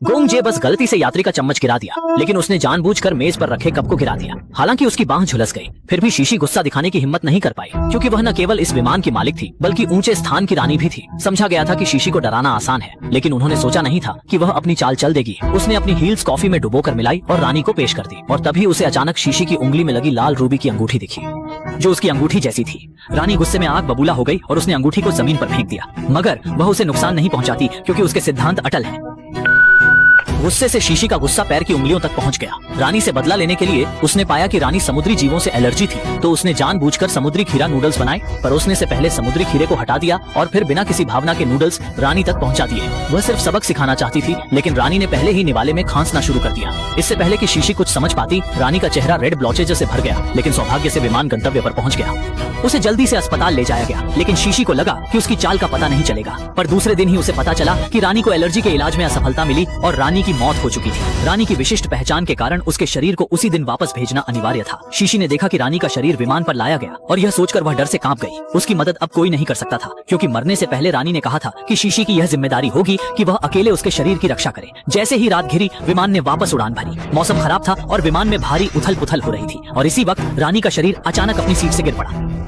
गोंगजे बस गलती से यात्री का चम्मच गिरा दिया, लेकिन उसने जानबूझकर मेज पर रखे कप को गिरा दिया। हालांकि उसकी बांह झुलस गई, फिर भी शीशी गुस्सा दिखाने की हिम्मत नहीं कर पाई, क्योंकि वह न केवल इस विमान की मालिक थी बल्कि ऊंचे स्थान की रानी भी थी। समझा गया था कि शीशी को डराना आसान है, लेकिन उन्होंने सोचा नहीं था कि वह अपनी चाल चल देगी। उसने अपनी हील्स कॉफी में डुबोकर मिलाई और रानी को पेश कर दी, और तभी उसे अचानक शीशी की उंगली में लगी लाल रूबी की अंगूठी दिखी, जो उसकी अंगूठी जैसी थी। रानी गुस्से में आग बबूला हो गई और उसने अंगूठी को जमीन पर फेंक दिया, मगर वह उसे नुकसान नहीं पहुंचाती क्योंकि उसके सिद्धांत अटल हैं। गुस्से से शीशी का गुस्सा पैर की उंगलियों तक पहुंच गया। रानी से बदला लेने के लिए उसने पाया कि रानी समुद्री जीवों से एलर्जी थी, तो उसने जानबूझकर समुद्री खीरा नूडल्स बनाए। परोसने से पहले समुद्री खीरे को हटा दिया और फिर बिना किसी भावना के नूडल्स रानी तक पहुंचा दिए। वह सिर्फ सबक सिखाना चाहती थी, लेकिन रानी ने पहले ही निवाले में खांसना शुरू कर दिया। इससे पहले कि शीशी कुछ समझ पाती, रानी का चेहरा रेड ब्लॉचेज से भर गया, लेकिन सौभाग्य से विमान गंतव्य पर पहुंच गया। उसे जल्दी से अस्पताल ले जाया गया, लेकिन शीशी को लगा कि उसकी चाल का पता नहीं चलेगा। पर दूसरे दिन ही उसे पता चला कि रानी को एलर्जी के इलाज में असफलता मिली और रानी की मौत हो चुकी थी। रानी की विशिष्ट पहचान के कारण उसके शरीर को उसी दिन वापस भेजना अनिवार्य था। शीशी ने देखा कि रानी का शरीर विमान पर लाया गया, और यह सोचकर वह डर से कांप गई। उसकी मदद अब कोई नहीं कर सकता था, क्योंकि मरने से पहले रानी ने कहा था कि शीशी की यह जिम्मेदारी होगी कि वह अकेले उसके शरीर की रक्षा करे। जैसे ही रात घिरी, विमान ने वापस उड़ान भरी। मौसम खराब था और विमान में भारी उथल पुथल हो रही थी, और इसी वक्त रानी का शरीर अचानक अपनी सीट से गिर पड़ा।